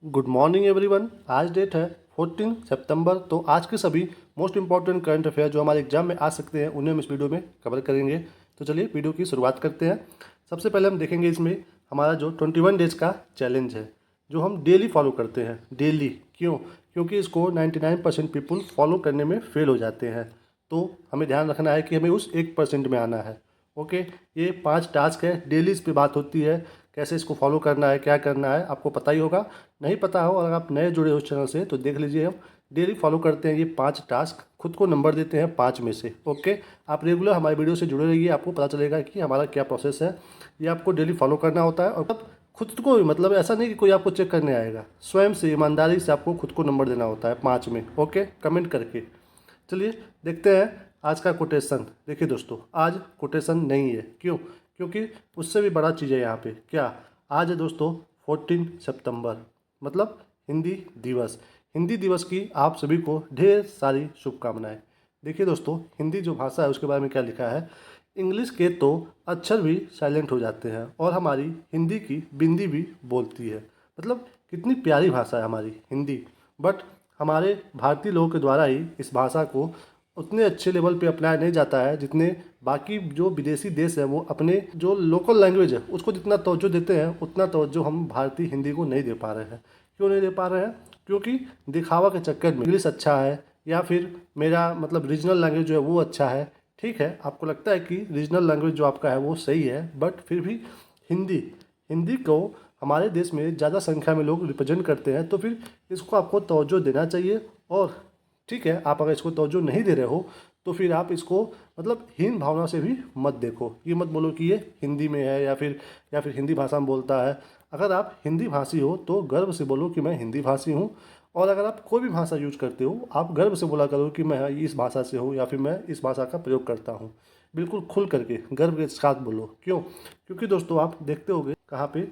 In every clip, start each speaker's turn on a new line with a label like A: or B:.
A: Good morning everyone. आज date है 14 सितंबर। तो आज के सभी मोस्ट इंपॉर्टेंट करंट अफेयर जो हमारे एग्जाम में आ सकते हैं उन्हें हम इस वीडियो में कवर करेंगे। तो चलिए वीडियो की शुरुआत करते हैं। सबसे पहले हम देखेंगे इसमें हमारा जो 21 डेज का चैलेंज है जो हम डेली फॉलो करते हैं। डेली क्यों? क्योंकि इसको 99% पीपुल फॉलो करने में फेल हो जाते हैं। तो हमें ध्यान रखना है कि हमें उस 1% में आना है। ओके, ये 5 टास्क है, डेली इस पे बात होती है। कैसे इसको फॉलो करना है, क्या करना है, आपको पता ही होगा। नहीं पता हो, अगर आप नए जुड़े हो उस चैनल से तो देख लीजिए। हम डेली फॉलो करते हैं ये 5 टास्क, खुद को नंबर देते हैं 5 में से। ओके, आप रेगुलर हमारे वीडियो से जुड़े रहिए, आपको पता चलेगा कि हमारा क्या प्रोसेस है। ये आपको डेली फॉलो करना होता है। और अब खुद को भी, मतलब ऐसा नहीं कि कोई आपको चेक करने आएगा, स्वयं से ईमानदारी से आपको खुद को नंबर देना होता है 5 में। ओके, कमेंट करके। चलिए देखते हैं आज का कोटेशन। देखिए दोस्तों, आज कोटेशन नहीं है। क्यों? क्योंकि उससे भी बड़ा चीज़ है यहाँ पे। क्या? आज है दोस्तों 14 सितंबर, मतलब हिंदी दिवस। हिंदी दिवस की आप सभी को ढेर सारी शुभकामनाएं। देखिए दोस्तों, हिंदी जो भाषा है उसके बारे में क्या लिखा है। इंग्लिश के तो अक्षर भी साइलेंट हो जाते हैं और हमारी हिंदी की बिंदी भी बोलती है। मतलब कितनी प्यारी भाषा है हमारी हिंदी। बट हमारे भारतीय लोगों के द्वारा ही इस भाषा को उतने अच्छे लेवल पे अपनाया नहीं जाता है जितने बाकी जो विदेशी देश है वो अपने जो लोकल लैंग्वेज है उसको जितना तवज्जो देते हैं उतना तवज्जो हम भारतीय हिंदी को नहीं दे पा रहे हैं। क्यों नहीं दे पा रहे हैं? क्योंकि दिखावा के चक्कर में इंग्लिश अच्छा है या फिर मेरा मतलब रीजनल लैंग्वेज जो है वो अच्छा है। ठीक है, आपको लगता है कि रीजनल लैंग्वेज जो आपका है वो सही है, बट फिर भी हिंदी हिंदी को हमारे देश में ज़्यादा संख्या में लोग रिप्रेजेंट करते हैं, तो फिर इसको आपको तवज्जो देना चाहिए। और ठीक है, आप अगर इसको तवज्जो नहीं दे रहे हो तो फिर आप इसको मतलब हीन भावना से भी मत देखो। ये मत बोलो कि ये हिंदी में है या फिर हिंदी भाषा में बोलता है। अगर आप हिंदी भाषी हो तो गर्व से बोलो कि मैं हिंदी भाषी हूँ। और अगर आप कोई भी भाषा यूज करते हो आप गर्व से बोला करो कि मैं इस भाषा से हूँ या फिर मैं इस भाषा का प्रयोग करता हूँ। बिल्कुल खुल करके गर्व के साथ बोलो। क्यों? क्योंकि दोस्तों आप देखते होंगे कहाँ पे,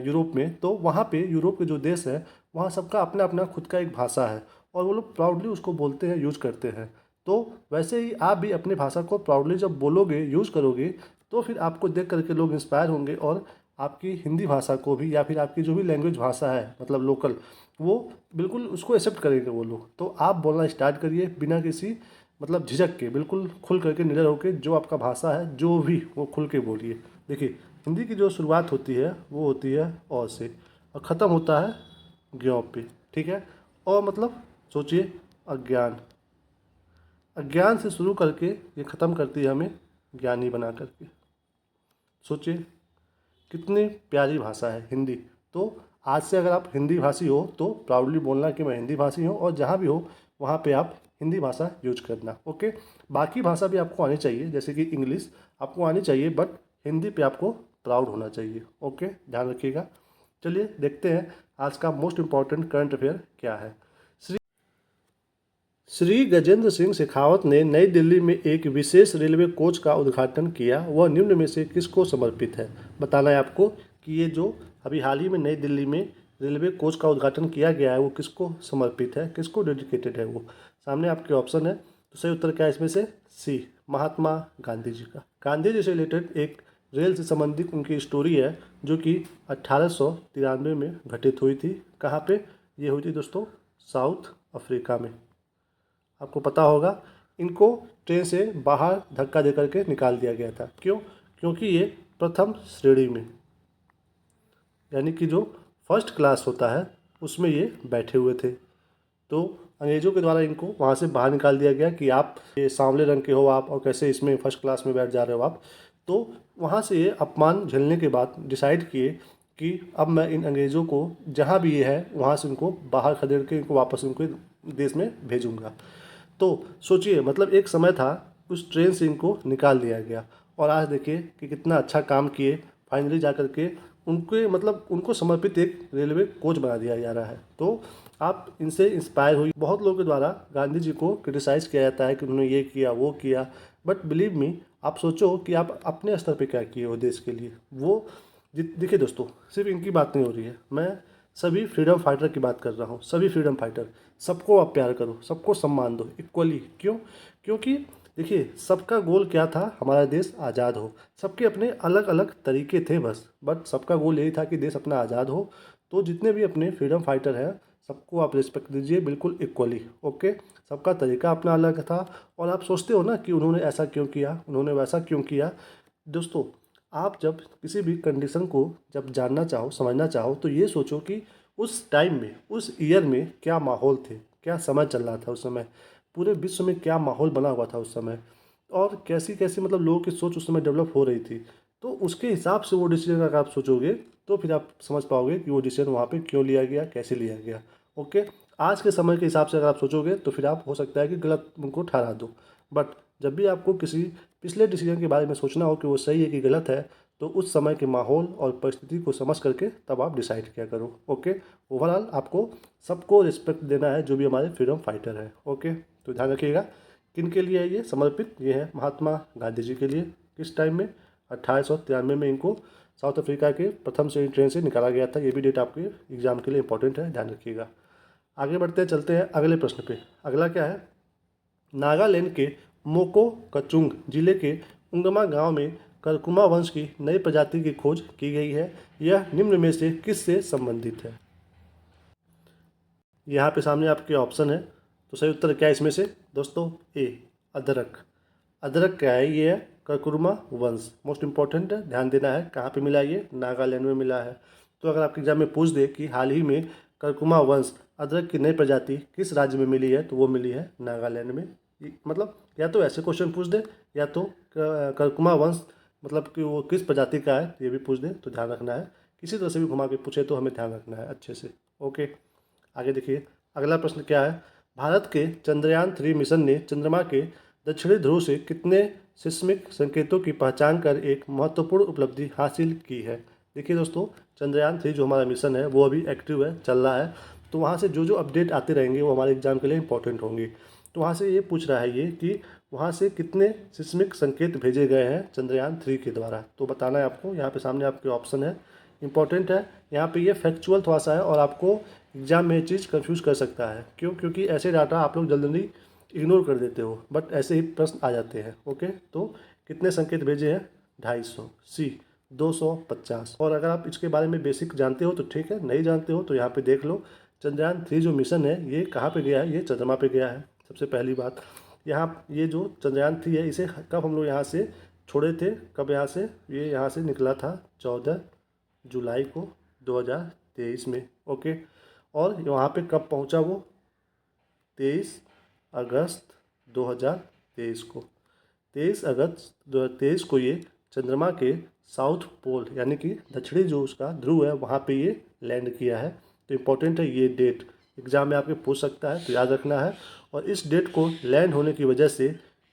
A: यूरोप में, तो वहाँ पे यूरोप के जो देश है वहाँ सबका अपना अपना खुद का एक भाषा है और वो लोग प्राउडली उसको बोलते हैं, यूज़ करते हैं। तो वैसे ही आप भी अपनी भाषा को प्राउडली जब बोलोगे, यूज़ करोगे, तो फिर आपको देख करके लोग इंस्पायर होंगे और आपकी हिंदी भाषा को भी या फिर आपकी जो भी लैंग्वेज भाषा है मतलब लोकल, वो बिल्कुल उसको एक्सेप्ट करेंगे वो लोग। तो आप बोलना स्टार्ट करिए बिना किसी मतलब झिझक के, बिल्कुल खुल करके निडर होकर जो आपका भाषा है जो भी वो खुल के बोलिए। देखिए, हिंदी की जो शुरुआत होती है वो होती है अ से और ख़त्म होता है ज्ञ पे। ठीक है, और मतलब सोचिए, अज्ञान, अज्ञान से शुरू करके ये ख़त्म करती है हमें ज्ञानी बना करके। सोचिए कितनी प्यारी भाषा है हिंदी। तो आज से अगर आप हिंदी भाषी हो तो प्राउडली बोलना कि मैं हिंदी भाषी हूँ, और जहाँ भी हो वहाँ पे आप हिंदी भाषा यूज करना। ओके, बाकी भाषा भी आपको आनी चाहिए, जैसे कि इंग्लिश आपको आनी चाहिए, बट हिंदी पे आपको प्राउड होना चाहिए। ओके, ध्यान रखिएगा। चलिए देखते हैं आज का मोस्ट इम्पॉर्टेंट करंट अफेयर क्या है। श्री गजेंद्र सिंह शेखावत ने नई दिल्ली में एक विशेष रेलवे कोच का उद्घाटन किया। वह निम्न में से किसको समर्पित है? बताना है आपको कि ये जो अभी हाल ही में नई दिल्ली में रेलवे कोच का उद्घाटन किया गया है वो किसको समर्पित है, किसको डेडिकेटेड है। वो सामने आपके ऑप्शन है। तो सही उत्तर क्या है इसमें से? सी, महात्मा गांधी जी का। गांधी जी से रिलेटेड एक रेल से संबंधित उनकी स्टोरी है जो कि 1893 में घटित हुई थी। कहाँ पे ये हुई थी दोस्तों? साउथ अफ्रीका में। आपको पता होगा इनको ट्रेन से बाहर धक्का दे करके निकाल दिया गया था। क्यों? क्योंकि ये प्रथम श्रेणी में, यानी कि जो फर्स्ट क्लास होता है उसमें ये बैठे हुए थे। तो अंग्रेज़ों के द्वारा इनको वहाँ से बाहर निकाल दिया गया कि आप ये सांवले रंग के हो आप और कैसे इसमें फर्स्ट क्लास में बैठ जा रहे हो आप। तो वहाँ से ये अपमान झेलने के बाद डिसाइड किए कि अब मैं इन अंग्रेज़ों को जहाँ भी ये है वहाँ से उनको बाहर खदेड़ के इनको वापस उनके देश में भेजूँगा। तो सोचिए, मतलब एक समय था उस ट्रेन से इनको निकाल दिया गया और आज देखिए कि कितना अच्छा काम किए। फाइनली जा कर के उनके मतलब उनको समर्पित एक रेलवे कोच बना दिया जा रहा है। तो आप इनसे इंस्पायर हुई। बहुत लोगों के द्वारा गांधी जी को क्रिटिसाइज़ किया जाता है कि उन्होंने ये किया वो किया, बट बिलीव मी, आप सोचो कि आप अपने स्तर पे क्या किए हो देश के लिए। वो देखिए दोस्तों, सिर्फ इनकी बात नहीं हो रही है, मैं सभी फ्रीडम फाइटर की बात कर रहा हूँ। सभी फ्रीडम फाइटर, सबको आप प्यार करो, सबको सम्मान दो इक्वली। क्यों? क्योंकि देखिए सबका गोल क्या था? हमारा देश आज़ाद हो। सबके अपने अलग अलग तरीके थे बस, बट सबका गोल यही था कि देश अपना आज़ाद हो। तो जितने भी अपने फ्रीडम फाइटर हैं सबको आप रिस्पेक्ट दीजिए बिल्कुल इक्वली। ओके, सबका तरीका अपना अलग था और आप सोचते हो ना कि उन्होंने ऐसा क्यों किया, उन्होंने वैसा क्यों किया। दोस्तों, आप जब किसी भी कंडीशन को जब जानना चाहो, समझना चाहो, तो ये सोचो कि उस टाइम में, उस ईयर में क्या माहौल थे, क्या समय चल रहा था उस समय, पूरे विश्व में क्या माहौल बना हुआ था उस समय, और कैसी कैसी मतलब लोगों की सोच उस समय डेवलप हो रही थी। तो उसके हिसाब से वो डिसीजन अगर आप सोचोगे तो फिर आप समझ पाओगे कि वो डिसीजन वहाँ पे क्यों लिया गया, कैसे लिया गया। ओके, आज के समय के हिसाब से अगर आप सोचोगे तो फिर आप हो सकता है कि गलत उनको ठहरा दो। बट जब भी आपको किसी पिछले डिसीजन के बारे में सोचना हो कि वो सही है कि गलत है, तो उस समय के माहौल और परिस्थिति को समझ करके तब आप डिसाइड किया करो। ओके, ओवरऑल आपको सबको रिस्पेक्ट देना है जो भी हमारे फ्रीडम फाइटर है। ओके, तो ध्यान रखिएगा किन के लिए है ये समर्पित, ये है महात्मा गांधी जी के लिए। किस टाइम में, 1893 में इनको साउथ अफ्रीका के प्रथम श्रेणी ट्रेन से निकाला गया था। ये भी डेट आपके एग्जाम के लिए इंपॉर्टेंट है, ध्यान रखिएगा। आगे बढ़ते हैं, चलते हैं अगले प्रश्न पे। अगला क्या है, नागालैंड के मोको कचुंग जिले के उंगमा गांव में करकुमा वंश की नई प्रजाति की खोज की गई है। यह निम्न में से किससे संबंधित है। यहाँ पे सामने आपके ऑप्शन है, तो सही उत्तर क्या है इसमें से दोस्तों, ए अदरक। अदरक क्या है, ये है करकुमा वंश। मोस्ट इंपॉर्टेंट है, ध्यान देना है। कहाँ पे मिला ये, नागालैंड में मिला है। तो अगर आपके एग्जाम में पूछ दे कि हाल ही में करकुमा वंश अदरक की नई प्रजाति किस राज्य में मिली है, तो वो मिली है नागालैंड में। मतलब या तो ऐसे क्वेश्चन पूछ दे, या तो करकुमा वंश मतलब कि वो किस प्रजाति का है ये भी पूछ दे, तो ध्यान रखना है। किसी तरह से भी घुमा के पूछे तो हमें ध्यान रखना है अच्छे से। ओके, आगे देखिए अगला प्रश्न क्या है। भारत के चंद्रयान 3 मिशन ने चंद्रमा के दक्षिणी ध्रुव से कितने सिस्मिक संकेतों की पहचान कर एक महत्वपूर्ण उपलब्धि हासिल की है। देखिए दोस्तों, चंद्रयान 3 जो हमारा मिशन है वो अभी एक्टिव है, चल रहा है। तो वहाँ से जो जो अपडेट आते रहेंगे वो हमारे एग्जाम के लिए इंपॉर्टेंट होंगे। तो वहाँ से ये पूछ रहा है ये कि वहाँ से कितने सिस्मिक संकेत भेजे गए हैं चंद्रयान 3 के द्वारा, तो बताना है आपको। यहाँ पे सामने आपके ऑप्शन है, इंपॉर्टेंट है। यहाँ पे ये फैक्चुअल थोड़ा सा है और आपको एग्जाम में ये चीज़ कंफ्यूज कर सकता है। क्यों, क्योंकि ऐसे डाटा आप लोग जल्दी इग्नोर कर देते हो, बट ऐसे ही प्रश्न आ जाते हैं। ओके, तो कितने संकेत भेजे हैं, 250, सी 250। और अगर आप इसके बारे में बेसिक जानते हो तो ठीक है, नहीं जानते हो तो यहाँ पे देख लो। चंद्रयान 3 जो मिशन है ये कहाँ पे गया है, ये चंद्रमा पे गया है। सबसे पहली बात, यहाँ ये जो चंद्रयान 3 है इसे कब हम लोग यहाँ से छोड़े थे, कब यहाँ से, ये यहाँ से निकला था 14 जुलाई को 2023 में। ओके, और वहाँ पे कब पहुँचा वो, 23 अगस्त 2023 को। 23 अगस्त 2023 को ये चंद्रमा के साउथ पोल यानी कि दक्षिणी जो उसका ध्रुव है वहाँ पे ये लैंड किया है। तो इम्पोर्टेंट है ये डेट, एग्जाम में आपके पूछ सकता है, तो याद रखना है। और इस डेट को लैंड होने की वजह से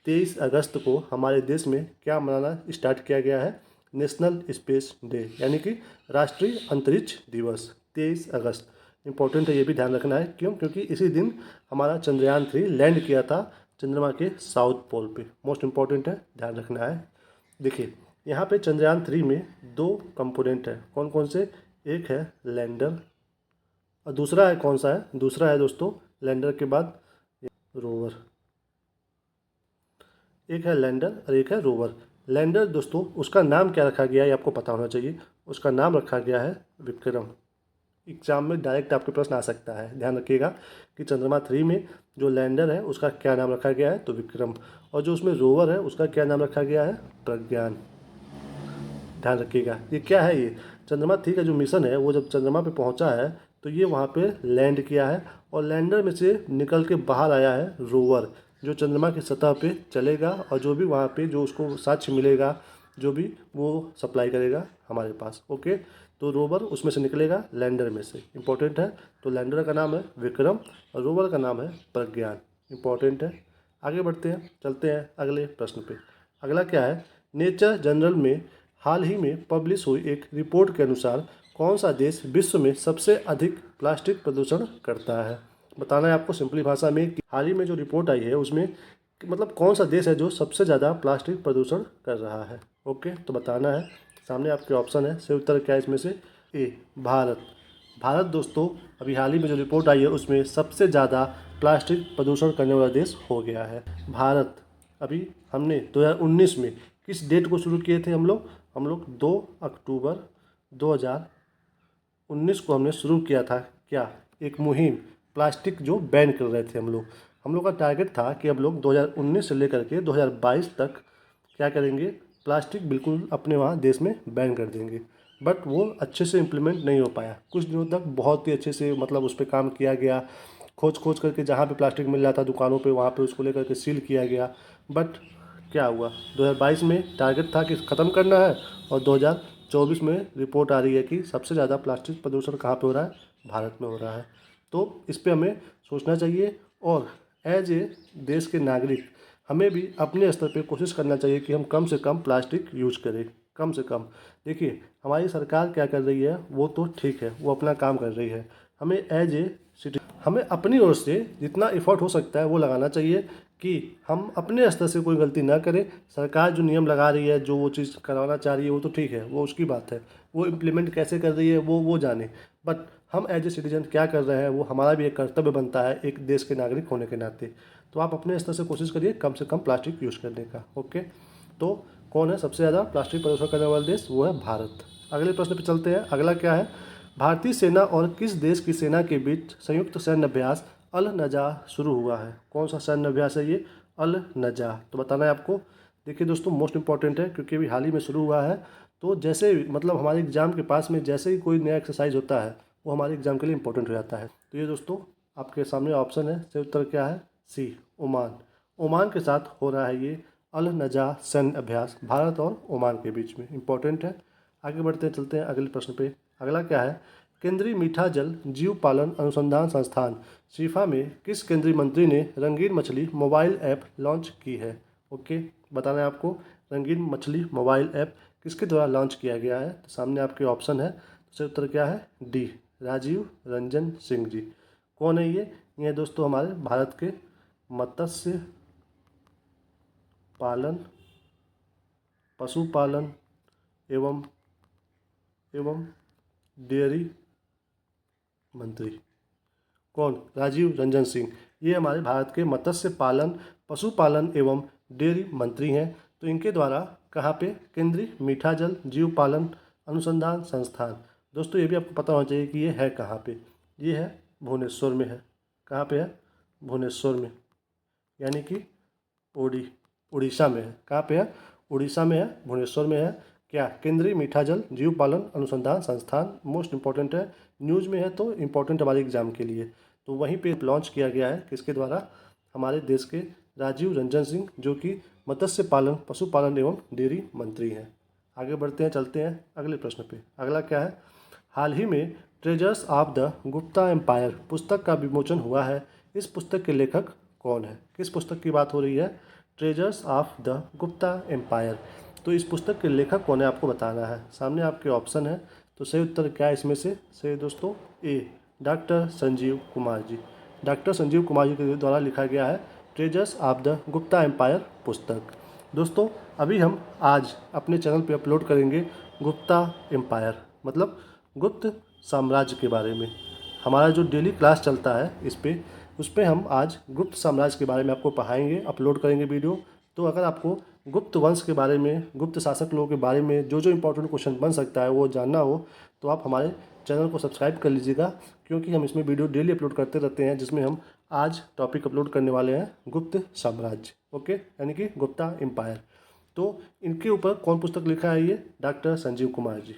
A: 23 अगस्त को हमारे देश में क्या मनाना स्टार्ट किया गया है, नेशनल स्पेस डे यानी कि राष्ट्रीय अंतरिक्ष दिवस। 23 अगस्त इंपॉर्टेंट है, ये भी ध्यान रखना है। क्यों, क्योंकि इसी दिन हमारा चंद्रयान 3 लैंड किया था चंद्रमा के साउथ पोल पे। मोस्ट इंपॉर्टेंट है, ध्यान रखना है। देखिए यहाँ पे चंद्रयान 3 में 2 कंपोनेंट है, कौन कौन से, एक है लैंडर और दूसरा है कौन सा है, दूसरा है दोस्तों लैंडर के बाद रोवर। एक है लैंडर और एक है रोवर। लैंडर दोस्तों उसका नाम क्या रखा गया है ये आपको पता होना चाहिए, उसका नाम रखा गया है विक्रम। एग्जाम में डायरेक्ट आपके प्रश्न आ सकता है, ध्यान रखिएगा कि चंद्रमा 3 में जो लैंडर है उसका क्या नाम रखा गया है, तो विक्रम। और जो उसमें रोवर है उसका क्या नाम रखा गया है, प्रज्ञान। ध्यान रखिएगा ये क्या है, ये चंद्रमा 3 का जो मिशन है वो जब चंद्रमा पे पहुंचा है तो ये वहाँ पे लैंड किया है और लैंडर में से निकल के बाहर आया है रोवर, जो चंद्रमा की सतह पे चलेगा और जो भी वहाँ पे जो उसको साक्ष्य मिलेगा जो भी वो सप्लाई करेगा हमारे पास। ओके, तो रोवर उसमें से निकलेगा लैंडर में से, इंपॉर्टेंट है। तो लैंडर का नाम है विक्रम और रोवर का नाम है प्रज्ञान, इंपॉर्टेंट है। आगे बढ़ते हैं, चलते हैं अगले प्रश्न पे। अगला क्या है, नेचर जनरल में हाल ही में पब्लिश हुई एक रिपोर्ट के अनुसार कौन सा देश विश्व में सबसे अधिक प्लास्टिक प्रदूषण करता है। बताना है आपको सिंपली भाषा में कि हाल ही में जो रिपोर्ट आई है उसमें मतलब कौन सा देश है जो सबसे ज़्यादा प्लास्टिक प्रदूषण कर रहा है। ओके, तो बताना है, सामने आपके ऑप्शन है, सही उत्तर क्या है इसमें से, ए भारत। भारत दोस्तों अभी हाल ही में जो रिपोर्ट आई है उसमें सबसे ज़्यादा प्लास्टिक प्रदूषण करने वाला देश हो गया है भारत। अभी हमने 2019 में किस डेट को शुरू किए थे हम लोग 2 अक्टूबर 2019 2019 को हमने शुरू किया था क्या, एक मुहिम, प्लास्टिक जो बैन कर रहे थे हम लोग का टारगेट था कि अब लोग 2019 से लेकर के 2022 तक क्या करेंगे, प्लास्टिक बिल्कुल अपने वहाँ देश में बैन कर देंगे। बट वो अच्छे से इम्प्लीमेंट नहीं हो पाया। कुछ दिनों तक बहुत ही अच्छे से मतलब उस पर काम किया गया, खोज खोज करके जहाँ पे प्लास्टिक मिल रहा था दुकानों पे वहाँ पे उसको लेकर के सील किया गया। बट क्या हुआ, 2022 में टारगेट था कि ख़त्म करना है और 2024 में रिपोर्ट आ रही है कि सबसे ज़्यादा प्लास्टिक प्रदूषण कहाँ पे हो रहा है, भारत में हो रहा है। तो इस पे हमें सोचना चाहिए और एज ए देश के नागरिक हमें भी अपने स्तर पे कोशिश करना चाहिए कि हम कम से कम प्लास्टिक यूज करें, कम से कम। देखिए हमारी सरकार क्या कर रही है वो तो ठीक है, वो अपना काम कर रही है। हमें एज ए सिटी हमें अपनी ओर से जितना एफर्ट हो सकता है वो लगाना चाहिए कि हम अपने स्तर से कोई गलती ना करें। सरकार जो नियम लगा रही है, जो वो चीज़ करवाना चाह रही है वो तो ठीक है, वो उसकी बात है, वो इम्प्लीमेंट कैसे कर रही है वो जाने। बट हम एज ए सिटीजन क्या कर रहे हैं वो हमारा भी एक कर्तव्य बनता है एक देश के नागरिक होने के नाते। तो आप अपने स्तर से कोशिश करिए कम से कम प्लास्टिक यूज़ करने का। ओके, तो कौन है सबसे ज़्यादा प्लास्टिक प्रदूषण करने वाला देश, वो है भारत। अगले प्रश्न पे चलते हैं। अगला क्या है, भारतीय सेना और किस देश की सेना के बीच संयुक्त सैन्य अभ्यास अल नजा शुरू हुआ है। कौन सा सैन्य अभ्यास है ये, अल नजा। तो बताना है आपको। देखिए दोस्तों मोस्ट इंपॉर्टेंट है क्योंकि अभी हाल ही में शुरू हुआ है। तो जैसे मतलब हमारे एग्जाम के पास में जैसे ही कोई नया एक्सरसाइज होता है वो हमारे एग्जाम के लिए इंपॉर्टेंट हो जाता है। तो ये दोस्तों आपके सामने ऑप्शन है, सही उत्तर क्या है, सी, ओमान। ओमान के साथ हो रहा है ये अल नजा सैन्य अभ्यास, भारत और ओमान के बीच में, इंपॉर्टेंट है। आगे बढ़ते चलते हैं अगले प्रश्न पे। अगला क्या है, केंद्रीय मीठा जल जीव पालन अनुसंधान संस्थान शिफा में किस केंद्रीय मंत्री ने रंगीन मछली मोबाइल ऐप लॉन्च की है। ओके, बताना है आपको रंगीन मछली मोबाइल ऐप किसके द्वारा लॉन्च किया गया है। तो सामने आपके ऑप्शन है, तो सही उत्तर क्या है, डी, राजीव रंजन सिंह जी। कौन है ये दोस्तों हमारे भारत के मत्स्य पालन, पशुपालन एवं डेयरी मंत्री। कौन, राजीव रंजन सिंह। ये हमारे भारत के मत्स्य पालन, पशुपालन एवं डेयरी मंत्री हैं। तो इनके द्वारा कहाँ पे, केंद्रीय मीठा जल जीव पालन अनुसंधान संस्थान। दोस्तों ये भी आपको पता होना चाहिए कि ये है कहाँ पे, ये है भुवनेश्वर में है। कहाँ पे है, भुवनेश्वर में, यानी कि उड़ीसा में है। कहाँ पे है, उड़ीसा में है, भुवनेश्वर में है। क्या, केंद्रीय मीठा जल जीव पालन अनुसंधान संस्थान। मोस्ट इंपॉर्टेंट है, न्यूज़ में है तो इम्पोर्टेंट हमारे एग्जाम के लिए। तो वहीं पे लॉन्च किया गया है किसके द्वारा, हमारे देश के राजीव रंजन सिंह जो कि मत्स्य पालन पशुपालन एवं डेयरी मंत्री हैं। आगे बढ़ते हैं, चलते हैं अगले प्रश्न पे। अगला क्या है, हाल ही में treasures of the Gupta empire पुस्तक का विमोचन हुआ है। इस पुस्तक के लेखक कौन है, किस पुस्तक की बात हो रही है, treasures of the Gupta empire. तो इस पुस्तक के लेखक कौन है आपको बताना है। सामने आपके ऑप्शन है, तो सही उत्तर क्या है इसमें से, सही दोस्तों ए, डॉक्टर संजीव कुमार जी। डॉक्टर संजीव कुमार जी के द्वारा लिखा गया है treasures of the Gupta empire पुस्तक। दोस्तों अभी हम आज अपने चैनल पे अपलोड करेंगे गुप्ता एम्पायर मतलब गुप्त साम्राज्य के बारे में। हमारा जो डेली क्लास चलता है उस पर हम आज गुप्त साम्राज्य के बारे में आपको पढ़ाएंगे, अपलोड करेंगे वीडियो। तो अगर आपको गुप्त वंश के बारे में, गुप्त शासक लोगों के बारे में जो इंपॉर्टेंट क्वेश्चन बन सकता है वो जानना हो तो आप हमारे चैनल को सब्सक्राइब कर लीजिएगा, क्योंकि हम इसमें वीडियो डेली अपलोड करते रहते हैं जिसमें हम आज टॉपिक अपलोड करने वाले हैं गुप्त साम्राज्य। ओके, यानी कि गुप्ता एम्पायर। तो इनके ऊपर कौन पुस्तक लिखा है, ये डॉक्टर संजीव कुमार जी।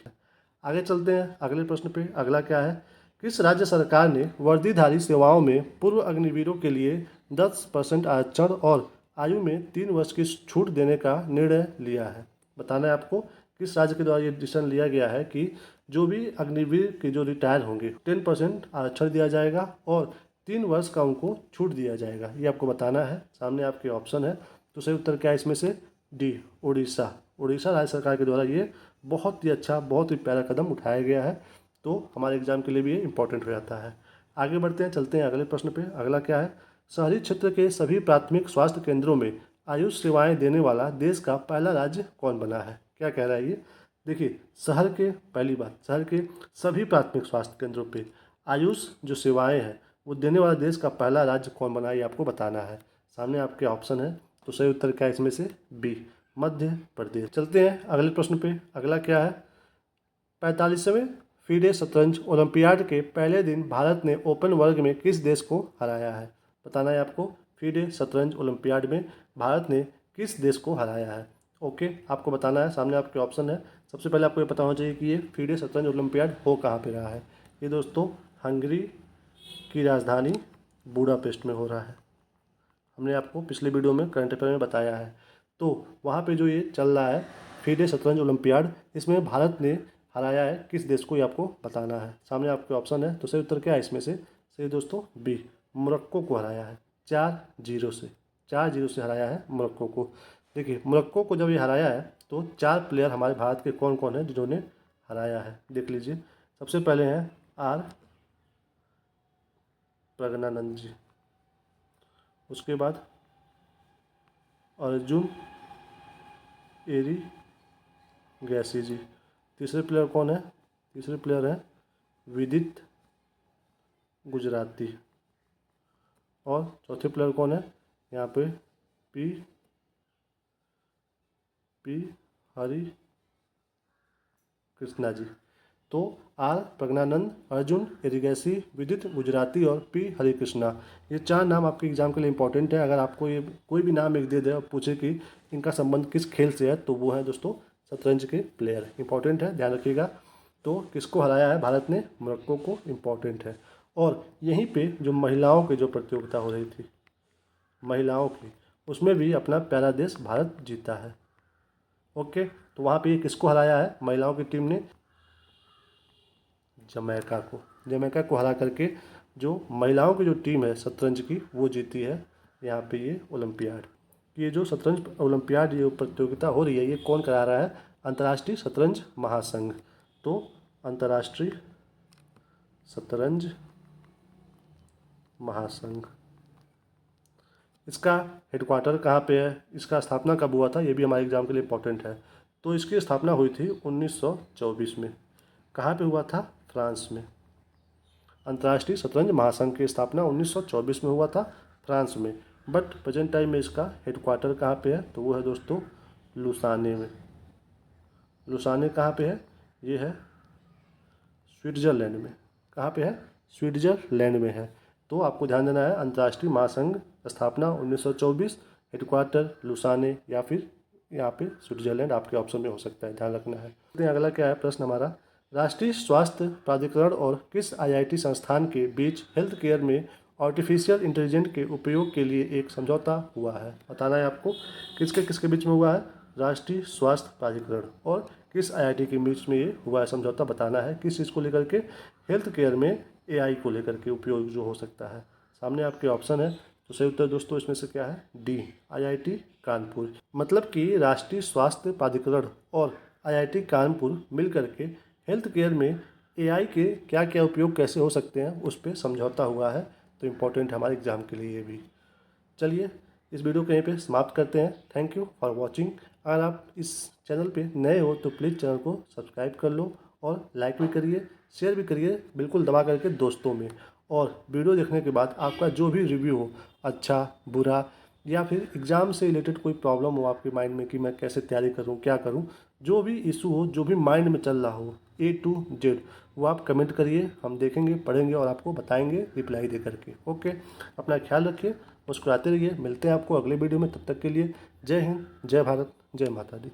A: आगे चलते हैं अगले प्रश्न पे। अगला क्या है, किस राज्य सरकार ने वर्दीधारी सेवाओं में पूर्व अग्निवीरों के लिए 10% आरक्षण और आयु में 3 वर्ष की छूट देने का निर्णय लिया है। बताना है आपको किस राज्य के द्वारा ये डिसीजन लिया गया है कि जो भी अग्निवीर के जो रिटायर होंगे 10% आरक्षण दिया जाएगा और 3 वर्ष का उनको छूट दिया जाएगा। ये आपको बताना है। सामने आपके ऑप्शन है, तो सही उत्तर क्या है इसमें से, डी, उड़ीसा। उड़ीसा राज्य सरकार के द्वारा ये बहुत ही अच्छा, बहुत ही प्यारा कदम उठाया गया है। तो हमारे एग्जाम के लिए भी ये इंपॉर्टेंट हो जाता है। आगे बढ़ते हैं, चलते हैं अगले प्रश्न पे। अगला क्या है, शहरी क्षेत्र के सभी प्राथमिक स्वास्थ्य केंद्रों में आयुष सेवाएं देने वाला देश का पहला राज्य कौन बना है। क्या कह रहा है ये, देखिए शहर के, पहली बात शहर के सभी प्राथमिक स्वास्थ्य केंद्रों पे आयुष जो सेवाएं हैं वो देने वाला देश का पहला राज्य कौन बना है, ये आपको बताना है। सामने आपके ऑप्शन है, तो सही उत्तर क्या है इसमें से, बी, मध्य प्रदेश। चलते हैं अगले प्रश्न पे। अगला क्या है, 45वें फीडे शतरंज ओलंपियाड के पहले दिन भारत ने ओपन वर्ग में किस देश को हराया है? बताना है आपको। फीडे शतरंज ओलंपियाड में भारत ने किस देश को हराया है? ओके, आपको बताना है। सामने आपके ऑप्शन है। सबसे पहले आपको ये पता होना चाहिए कि ये फीडे शतरंज ओलंपियाड हो कहाँ पे रहा है। ये दोस्तों हंगरी की राजधानी बुडापेस्ट में हो रहा है। हमने आपको पिछले वीडियो में करंट अफेयर में बताया है। तो वहाँ पे जो ये चल रहा है फीडे शतरंज ओलंपियाड, इसमें भारत ने हराया है किस देश को, ये आपको बताना है। सामने आपके ऑप्शन है। तो सही उत्तर क्या है इसमें से? सही दोस्तों बी, मोरक्को को हराया है 4-0 से। 4-0 से हराया है मोरक्को को। देखिए मोरक्को को जब ये हराया है तो 4 प्लेयर हमारे भारत के कौन कौन हैं जिन्होंने हराया है, देख लीजिए। सबसे पहले हैं आर प्रज्ञानंद जी, उसके बाद अर्जुन एरिगैसी जी। तीसरे प्लेयर कौन है? तीसरे प्लेयर हैं विदित गुजराती। और चौथे प्लेयर कौन है यहाँ पे? पी हरि कृष्णा जी। तो आर प्रज्ञानंद, अर्जुन एरिगैसी, विदित गुजराती और पी हरि कृष्णा, ये 4 नाम आपके एग्जाम के लिए इंपॉर्टेंट है। अगर आपको ये कोई भी नाम एक दे दे और पूछे कि इनका संबंध किस खेल से है तो वो है दोस्तों शतरंज के प्लेयर। इंपॉर्टेंट है, ध्यान रखिएगा। तो किसको हराया है भारत ने? मोरक्को को। इंपॉर्टेंट है। और यहीं पे जो महिलाओं की जो प्रतियोगिता हो रही थी महिलाओं की, उसमें भी अपना प्यारा देश भारत जीता है। ओके, तो वहाँ पे किसको हराया है महिलाओं की टीम ने? जमैका को। जमैका को हरा करके जो महिलाओं की जो टीम है शतरंज की वो जीती है यहाँ पे ये ओलंपियाड। ये जो शतरंज ओलंपियाड ये प्रतियोगिता हो रही है ये कौन करा रहा है? अंतर्राष्ट्रीय शतरंज महासंघ। तो अंतर्राष्ट्रीय शतरंज महासंघ, इसका हेडक्वार्टर कहाँ पे है? इसका स्थापना कब हुआ था? ये भी हमारे एग्जाम के लिए इंपॉर्टेंट है। तो इसकी स्थापना हुई थी 1924 में। कहाँ पे हुआ था? फ्रांस में। अंतर्राष्ट्रीय शतरंज महासंघ की स्थापना 1924 में हुआ था फ्रांस में। बट प्रेजेंट टाइम में इसका हेडक्वार्टर कहाँ पे है? तो वो है दोस्तों लुसाने में। लुसाने कहाँ पे है? ये है स्विट्ज़रलैंड में। कहाँ पे है? स्विट्ज़रलैंड में है। तो आपको ध्यान देना है अंतर्राष्ट्रीय महासंघ स्थापना 1924, हेडक्वार्टर लुसाने या फिर यहाँ पे स्विट्ज़रलैंड आपके ऑप्शन में हो सकता है, ध्यान रखना है। अगला क्या है प्रश्न हमारा? राष्ट्रीय स्वास्थ्य प्राधिकरण और किस आईआईटी संस्थान के बीच हेल्थ केयर में आर्टिफिशियल इंटेलिजेंस के उपयोग के लिए एक समझौता हुआ है? बताना है आपको। किसके किसके बीच में हुआ है? राष्ट्रीय स्वास्थ्य प्राधिकरण और किस आईआईटी के बीच में ये हुआ है समझौता, बताना है। किस चीज़ को लेकर के? हेल्थ केयर में एआई को लेकर के उपयोग जो हो सकता है। सामने आपके ऑप्शन है। तो सही उत्तर दोस्तों इसमें से क्या है? D, IIT Kanpur. मतलब कि राष्ट्रीय स्वास्थ्य प्राधिकरण और आईआईटी कानपुर मिल करके हेल्थ केयर में एआई के क्या क्या उपयोग कैसे हो सकते हैं उस पर समझौता हुआ है। तो इम्पोर्टेंट है हमारे एग्जाम के लिए ये भी। चलिए इस वीडियो को यहीं पे समाप्त करते हैं। Thank you for watching. अगर आप इस चैनल पे नए हो तो प्लीज़ चैनल को सब्सक्राइब कर लो और लाइक भी करिए, शेयर भी करिए, बिल्कुल दबा करके दोस्तों में। और वीडियो देखने के बाद आपका जो भी रिव्यू हो, अच्छा बुरा या फिर एग्ज़ाम से रिलेटेड कोई प्रॉब्लम हो आपके माइंड में कि मैं कैसे तैयारी करूं, क्या करूं, जो भी इशू हो, जो भी माइंड में चल रहा हो A to Z, वो आप कमेंट करिए, हम देखेंगे, पढ़ेंगे और आपको बताएंगे रिप्लाई दे करके। ओके, अपना ख्याल रखिए, मुस्कुराते रहिए। मिलते हैं आपको अगले वीडियो में। तब तक के लिए जय हिंद, जय भारत, जय माता दी।